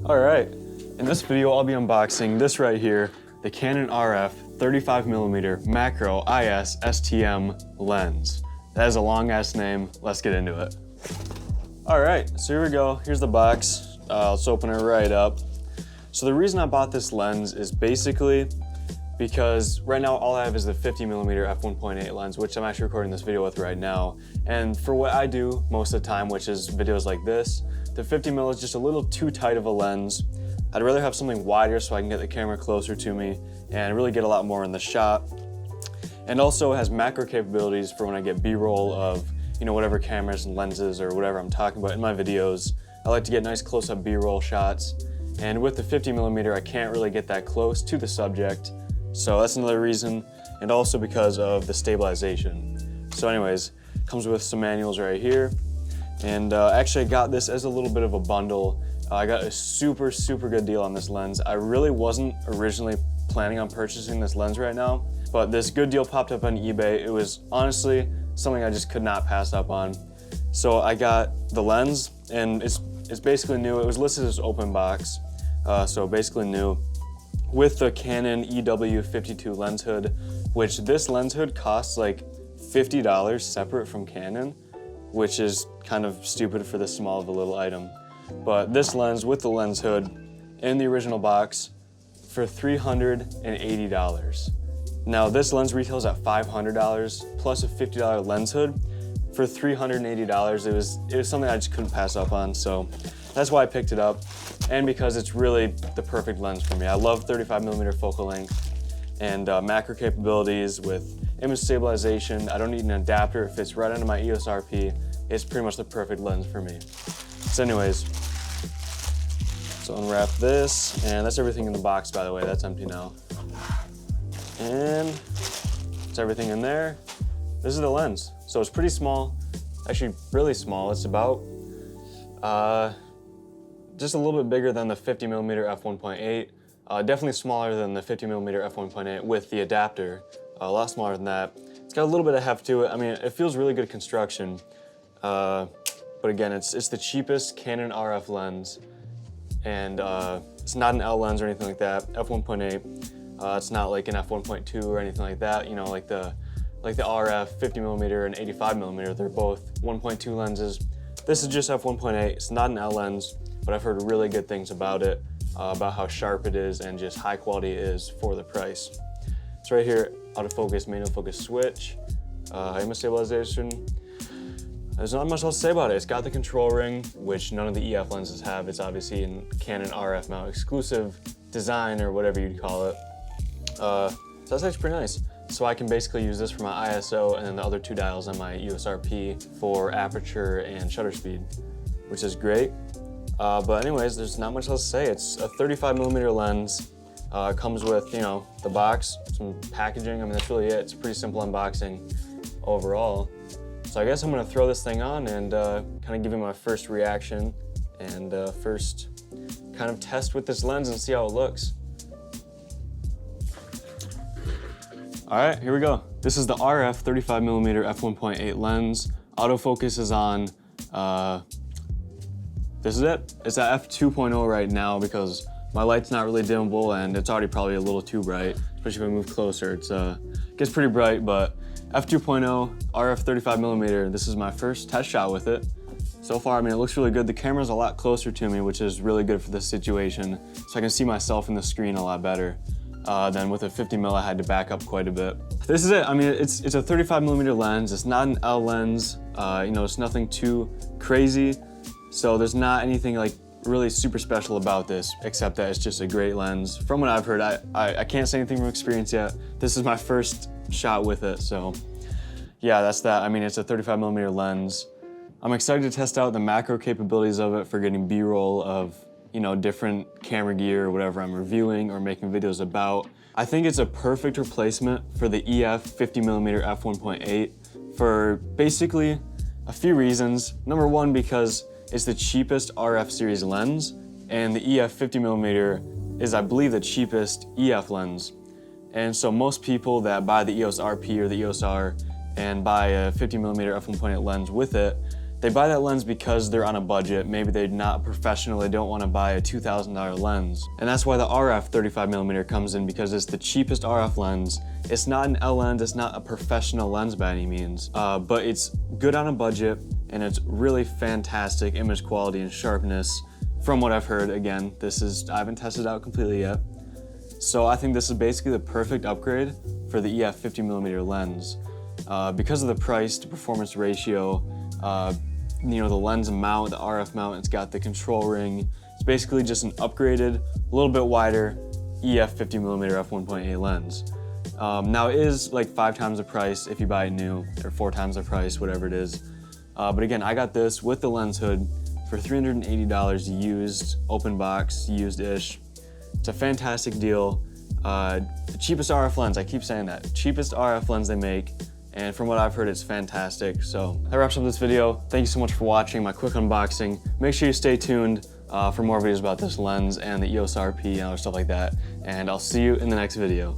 All right, in this video I'll be unboxing this right here, the Canon RF 35mm macro IS STM lens. That is a long ass name, let's get into it. All right, so here we go, here's the box. Let's open it right up. So the reason I bought this lens is basically because right now all I have is the 50mm f1.8 lens, which I'm actually recording this video with right now. And for what I do most of the time, which is videos like this, the 50mm is just a little too tight of a lens. I'd rather have something wider so I can get the camera closer to me and really get a lot more in the shot. And also it has macro capabilities for when I get B-roll of, you know, whatever cameras and lenses or whatever I'm talking about in my videos. I like to get nice close-up B-roll shots. And with the 50mm, I can't really get that close to the subject. So that's another reason, and also because of the stabilization. So anyways, comes with some manuals right here. And actually I got this as a little bit of a bundle. I got a super good deal on this lens. I really wasn't originally planning on purchasing this lens right now, but this good deal popped up on eBay. It was honestly something I just could not pass up on. So I got the lens, and it's basically new. It was listed as open box, so basically new, with the Canon EW52 lens hood, which this lens hood costs like $50 separate from Canon, which is kind of stupid for this small of a little item. But this lens with the lens hood in the original box for $380. Now this lens retails at $500 plus a $50 lens hood. For $380, it was something I just couldn't pass up on, so that's why I picked it up, and because it's really the perfect lens for me. I love 35mm focal length and macro capabilities with image stabilization. I don't need an adapter, it fits right into my EOS RP. It's pretty much the perfect lens for me. So anyways, so unwrap this, and that's everything in the box, by the way. That's empty now. And that's everything in there. This is the lens. So it's pretty small, actually really small. It's about just a little bit bigger than the 50mm f1.8. Definitely smaller than the 50mm f1.8 with the adapter. A lot smaller than that. It's got a little bit of heft to it. I mean, it feels really good construction. But again, it's the cheapest Canon RF lens, and it's not an L lens or anything like that. F1.8. It's not like an f1.2 or anything like that. You know, like the RF 50mm and 85mm. They're both 1.2 lenses. This is just f1.8. It's not an L lens, but I've heard really good things about it, about how sharp it is and just high quality it is for the price. It's right here, autofocus, manual focus switch, image stabilization. There's not much else to say about it. It's got the control ring, which none of the EF lenses have. It's obviously in Canon RF mount exclusive design, or whatever you'd call it. So that's actually pretty nice. So I can basically use this for my ISO, and then the other two dials on my EOS RP for aperture and shutter speed, which is great. But anyways, there's not much else to say. It's a 35mm lens. It comes with, you know, the box, some packaging. I mean, that's really it. It's a pretty simple unboxing overall. So I guess I'm gonna throw this thing on and kind of give you my first reaction and first kind of test with this lens and see how it looks. All right, here we go. This is the RF 35mm f1.8 lens. Autofocus is on, this is it. It's at f2.0 right now because my light's not really dimmable and it's already probably a little too bright, especially if I move closer. It gets pretty bright, but f2.0, RF 35mm, this is my first test shot with it. So far, I mean, it looks really good. The camera's a lot closer to me, which is really good for this situation, so I can see myself in the screen a lot better. Then with a 50mm, I had to back up quite a bit. This is it. I mean, it's a 35mm lens. It's not an L lens. You know, it's nothing too crazy. So there's not anything like really super special about this, except that it's just a great lens. From what I've heard, I can't say anything from experience yet. This is my first shot with it, so yeah, that's that. I mean, it's a 35mm lens. I'm excited to test out the macro capabilities of it for getting B-roll of, you know, different camera gear or whatever I'm reviewing or making videos about. I think it's a perfect replacement for the EF 50mm f1.8 for basically a few reasons. Number one, because it's the cheapest RF series lens, and the EF 50mm is, I believe, the cheapest EF lens. And so most people that buy the EOS RP or the EOS R and buy a 50mm f1.8 lens with it, They buy that lens because they're on a budget. Maybe they're not professional, they don't want to buy a $2,000 lens. And that's why the RF 35mm comes in, because it's the cheapest RF lens. It's not an L lens, it's not a professional lens by any means, but it's good on a budget, and it's really fantastic image quality and sharpness from what I've heard. Again, I haven't tested it out completely yet. So I think this is basically the perfect upgrade for the EF 50mm lens. Because of the price to performance ratio, the lens mount, the RF mount, it's got the control ring. It's basically just an upgraded, a little bit wider EF 50mm f1.8 lens. Now it is like 5 times the price if you buy it new, or 4 times the price, whatever it is. But again, I got this with the lens hood for $380 used, open box, used-ish. It's a fantastic deal. The cheapest RF lens, I keep saying that, cheapest RF lens they make. And from what I've heard, it's fantastic. So that wraps up this video. Thank you so much for watching my quick unboxing. Make sure you stay tuned for more videos about this lens and the EOS RP and other stuff like that. And I'll see you in the next video.